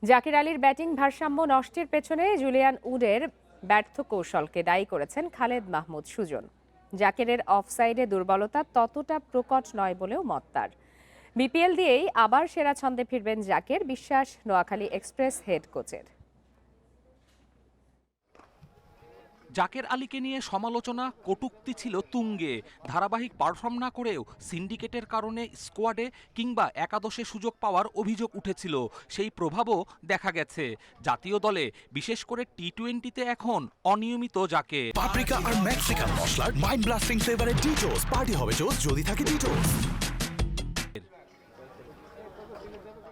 জাকির আলীর ব্যাটিং ভারসাম্য নষ্টের পেছনে জুলিয়ান উডের ব্যর্থ কৌশলকে দায়ী করেছেন খালেদ মাহমুদ সুজন। জাকিরের অফসাইডে দুর্বলতা ততটা প্রকট নয় বলেও মত তার। বিপিএল দিয়েই আবার সেরা ছন্দে ফিরবেন জাকির, বিশ্বাস নোয়াখালী এক্সপ্রেস হেড কোচের। জাকের আলীকে নিয়ে সমালোচনা কটূক্তি ছিল তুঙ্গে। ধারাবাহিক পারফর্ম না করেও সিন্ডিকেটের কারণে স্কোয়াডে কিংবা একাদশে সুযোগ পাওয়ার অভিযোগ উঠেছিল। সেই প্রভাবও দেখা গেছে জাতীয় দলে, বিশেষ করে টি-20-তে এখন অনিয়মিত জাকে। পাপরিকা আর মেক্সিকান মশলার মাইন্ড ব্লাস্টিং ফ্লেভারে ডিটোস পার্টি হবে জোস যদি থাকে ডিটোস।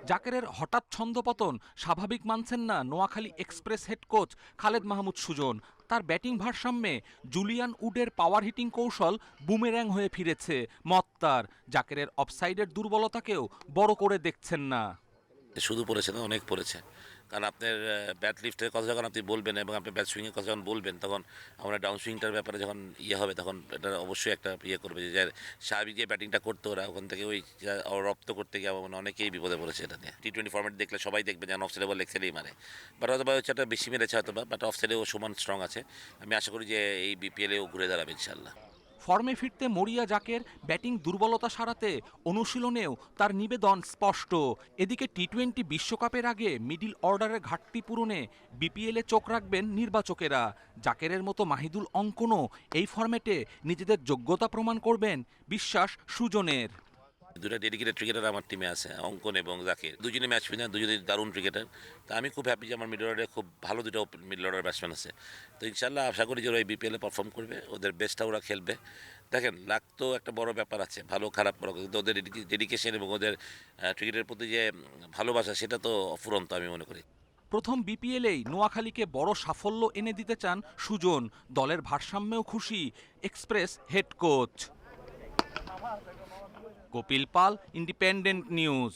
জাকেরের হঠাৎ ছন্দপতন স্বাভাবিক মানছেন না Noakhali express head coach Khaled Mahmud Sujon. তার ব্যাটিং ভারসাম্যে জুলিয়ান উডের পাওয়ার হিটিং কৌশল বুমের্যাং হয়ে ফিরেছে মত তার। জাকেরের অফসাইডের দুর্বলতাকেও বড় করে দেখছেন না। শুধু পড়েছে না, অনেক পড়েছে। কারণ আপনার ব্যাট লিফটের কথা যখন আপনি বলবেন এবং আপনি ব্যাট সুইংয়ের কথা যখন বলবেন, তখন আমরা ডাউন সুইংটার ব্যাপারে যখন হবে, তখন এটা অবশ্যই একটা করবে যে স্বাভাবিক যে ব্যাটিংটা করতো ওরা, ওখান থেকে ওই রপ্ত করতে গিয়ে মানে অনেকেই বিপদে পড়েছে। এটা নিয়ে টি-20 ফর্মেট দেখলে সবাই দেখবে যেন অফসাইডে বল লেগসাইডেই মারে, বাট হয়তো হচ্ছে একটা বেশি মেরেছে হয়তো, বাট অফসাইডেও সমান স্ট্রং আছে। আমি আশা করি যে এই বিপিএলেও ঘুরে দাঁড়াবে ইনশাল্লাহ। ফর্মে ফিরতে মরিয়া জাকের ব্যাটিং দুর্বলতা সারাতে অনুশীলনেও তার নিবেদন স্পষ্ট। এদিকে টি-20 বিশ্বকাপের আগে মিডল অর্ডারের ঘাটতি পূরণে বিপিএলে চোখ রাখবেন নির্বাচকেরা। জাকেরের মতো মাহিদুল অঙ্কনও এই ফরম্যাটে নিজেদের যোগ্যতা প্রমাণ করবেন, বিশ্বাস সুজনের। দুটা ডেডিকেটেড ক্রিকেটার আমার টিমে আছে, অঙ্কন এবং জাকির। দুজনে ম্যাচ উইনার, দুজনে দারুণ ক্রিকেটার। তা আমি খুব হ্যাপি যে আমার মিডল অর্ডারে খুব ভালো দুটো মিডল অর্ডার ব্যাটসম্যান আছে। তো ইনশাল্লাহ আশা করি যে ওরা এই বিপিএলে পারফর্ম করবে, ওদের বেস্টটা ওরা খেলবে। দেখেন, লাখ তো একটা বড় ব্যাপার আছে, ভালো খারাপ বড়, কিন্তু ওদের ডেডিকেশন এবং ওদের ক্রিকেটের প্রতি যে ভালোবাসা, সেটা তো অফুরন্ত আমি মনে করি। প্রথম বিপিএলেই নোয়াখালীকে বড় সাফল্য এনে দিতে চান সুজন। দলের ভারসাম্যেও খুশি এক্সপ্রেস হেড কোচ। কপিল পাল, ইন্ডিপেন্ডেন্ট নিউজ।